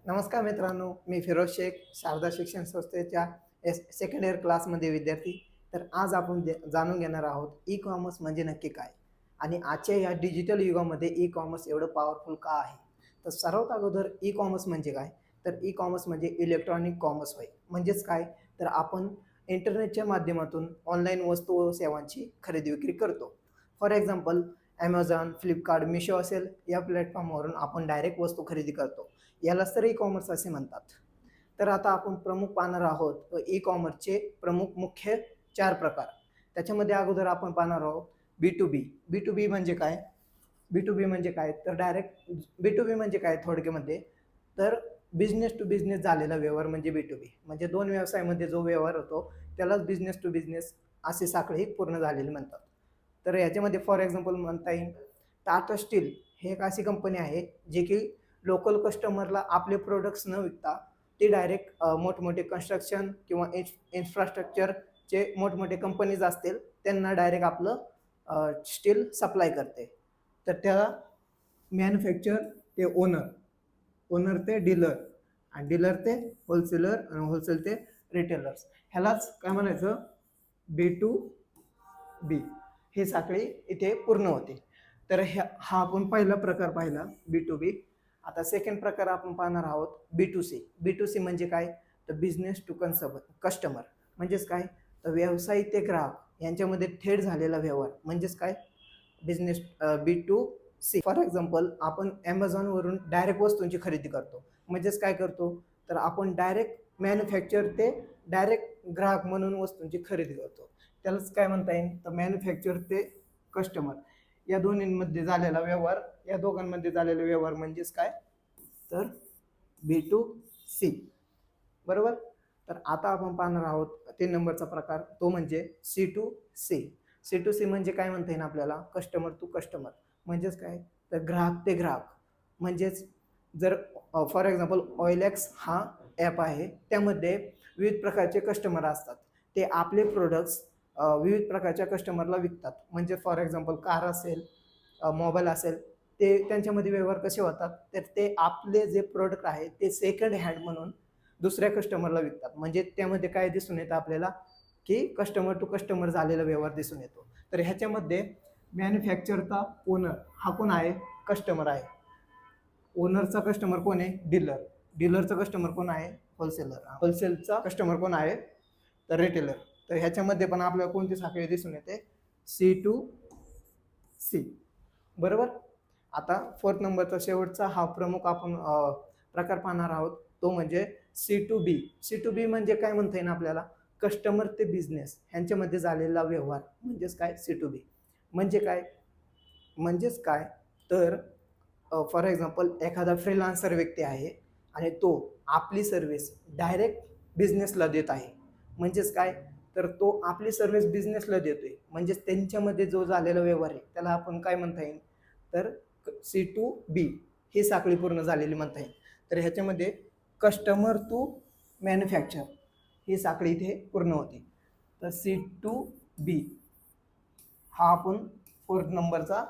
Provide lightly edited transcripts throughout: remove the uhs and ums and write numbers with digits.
नमस्कार मित्रांनो, मी फिरोज शेख, शारदा शिक्षण संस्थेच्या सेकंड इयर क्लासमध्ये विद्यार्थी. तर आज आपण जाणून घेणार आहोत ई कॉमर्स म्हणजे नक्की काय आणि आजच्या या डिजिटल युगामध्ये ई कॉमर्स एवढं पॉवरफुल का आहे. तर सर्वात अगोदर ई कॉमर्स म्हणजे काय, तर ई कॉमर्स म्हणजे इलेक्ट्रॉनिक कॉमर्स होय. म्हणजेच काय, तर आपण इंटरनेटच्या माध्यमातून ऑनलाईन वस्तू व सेवांची खरेदी विक्री करतो. For example, Amazon, Flipkart, Meesho असेल, या प्लॅटफॉर्मवरून आपण डायरेक्ट वस्तू खरेदी करतो. यालाच तर ई कॉमर्स असे म्हणतात. तर आता आपण प्रमुख पाहणार आहोत ई कॉमर्सचे प्रमुख मुख्य 4 प्रकार. त्याच्यामध्ये अगोदर आपण पाहणार आहोत B to be. B to B म्हणजे काय, बी टू बी म्हणजे काय, तर डायरेक्ट बी टू बी म्हणजे काय थोडक्यामध्ये, तर बिझनेस टू बिझनेस झालेला व्यवहार म्हणजे बी टू बी. म्हणजे दोन व्यवसायामध्ये जो व्यवहार होतो त्यालाच बिझनेस टू बिझनेस अशी साखळी पूर्ण झालेली म्हणतात. तर याच्यामध्ये फॉर एक्झाम्पल म्हणता येईल, टाटा स्टील हे एक अशी कंपनी आहे जी की लोकल कस्टमरला आपले प्रोडक्ट्स न विकता ते डायरेक्ट मोठमोठे कन्स्ट्रक्शन किंवा इन्फ्रास्ट्रक्चरचे मोठमोठे कंपनीज असतील त्यांना डायरेक्ट आपलं स्टील सप्लाय करते. तर त्याला मॅन्युफॅक्चर ते ओनर, ओनर ते डीलर, आणि डीलर ते होलसेलर, आणि होलसेल ते रिटेलर्स. ह्यालाच काय म्हणायचं, बी टू बी ही साखळी इथे पूर्ण होते. तर हा आपण पहिला प्रकार पाहिला बी टू बी. आता सेकंड प्रकार आपण पाहणार आहोत B to C. B to C म्हणजे काय, तर बिझनेस टू कस्टमर. म्हणजेच काय, तर व्यवसाय ते ग्राहक यांच्यामध्ये थेट झालेला व्यवहार म्हणजेच काय, business B to C. For example, आपण ॲमेझॉनवरून डायरेक्ट वस्तूंची खरेदी करतो. म्हणजेच काय करतो, तर आपण डायरेक्ट मॅन्युफॅक्चर ते डायरेक्ट ग्राहक म्हणून वस्तूंची खरेदी करतो. त्यालाच काय म्हणता येईल, तर मॅन्युफॅक्चर ते कस्टमर या दोन्हींमध्ये झालेला व्यवहार, या दोघांमध्ये झालेला व्यवहार म्हणजेच काय, तर बी टू सी. बरोबर. तर आता आपण पाहणार आहोत 3 नंबरचा प्रकार, तो म्हणजे C to C. C to C म्हणजे काय म्हणता येईल आपल्याला, कस्टमर टू कस्टमर. म्हणजेच काय, तर ग्राहक ते ग्राहक. म्हणजेच जर फॉर एक्झाम्पल ऑइलॅक्स हा ॲप आहे, त्यामध्ये विविध प्रकारचे कस्टमर असतात. ते आपले प्रोडक्ट्स विविध प्रकारच्या कस्टमरला विकतात. म्हणजे फॉर एक्झाम्पल कार असेल, मोबाईल असेल, ते त्यांच्यामध्ये व्यवहार कसे होतात, तर ते आपले जे प्रोडक्ट आहे ते सेकंड हँड म्हणून दुसऱ्या कस्टमरला विकतात. म्हणजे त्यामध्ये काय दिसून येतं आपल्याला, की कस्टमर टू कस्टमर झालेला व्यवहार दिसून येतो. तर ह्याच्यामध्ये मॅन्युफॅक्चरचा ओनर हा कोण आहे, कस्टमर आहे. ओनरचा कस्टमर कोण आहे, डीलर. डीलरचा कस्टमर कोण आहे, होलसेलर. होलसेलचा कस्टमर कोण आहे, तर रिटेलर. तर ह्याच्यामध्ये पण आपल्याला कोणती साखळी दिसून येते, सी टू सी. बरोबर. आता फोर्थ नंबरचा शेवटचा हा प्रमुख आपण प्रकार पाहणार आहोत, तो म्हणजे C to B. C to B म्हणजे काय म्हणता येईल आपल्याला, कस्टमर ते बिझनेस ह्यांच्यामध्ये झालेला व्यवहार म्हणजेच काय, सी टू बी. म्हणजे काय, म्हणजेच काय, तर फॉर एक्झाम्पल एखादा फ्रीलान्सर व्यक्ती आहे आणि तो आपली सर्व्हिस डायरेक्ट बिझनेसला देत आहे. म्हणजेच काय, तर तो आपली सर्व्हिस बिझनेसला देतोय. म्हणजेच त्यांच्यामध्ये जो झालेला व्यवहार आहे त्याला आपण काय म्हणता येईल, तर सी टू बी ही साखळी पूर्ण झालेली म्हणता येईल. तर ह्याच्यामध्ये कस्टमर टू मॅन्युफॅक्चर ही साखळी इथे पूर्ण होती. तर सी टू बी हा आपण फोर्थ नंबरचा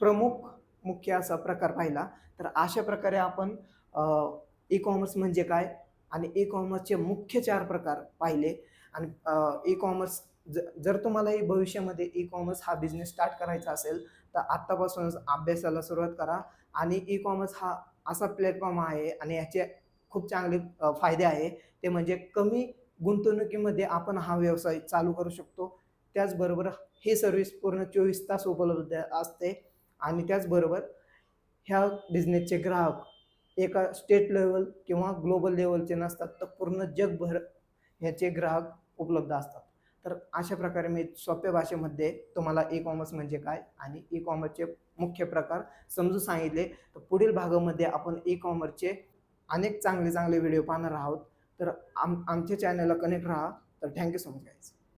प्रमुख मुख्य असा प्रकार पाहिला. तर अशा प्रकारे आपण ई कॉमर्स म्हणजे काय आणि ई कॉमर्सचे मुख्य 4 प्रकार पाहिले. आणि ई कॉमर्स जर तुम्हालाही भविष्यामध्ये ई कॉमर्स हा बिझनेस स्टार्ट करायचा असेल तर आत्तापासूनच अभ्यासाला सुरुवात करा. आणि ई कॉमर्स हा असा प्लॅटफॉर्म आहे आणि याचे खूप चांगले फायदे आहे. ते म्हणजे कमी गुंतवणुकीमध्ये आपण हा व्यवसाय चालू करू शकतो. त्याचबरोबर ही सर्व्हिस पूर्ण 24 तास उपलब्ध असते. आणि त्याचबरोबर ह्या बिझनेसचे ग्राहक एका स्टेट लेवल किंवा ग्लोबल लेवलचे नसतात, तर पूर्ण जगभर ह्याचे ग्राहक उपलब्ध असतात. तर अशा प्रकारे मी सोप्या भाषेमध्ये तुम्हाला ई कॉमर्स म्हणजे काय आणि ई कॉमर्सचे मुख्य प्रकार समजून सांगितले. तर पुढील भागामध्ये आपण ई कॉमर्सचे अनेक चांगले चांगले व्हिडिओ पाहणार आहोत. तर आमच्या चॅनलला कनेक्ट राहा. तर थँक्यू सो मच गाईज.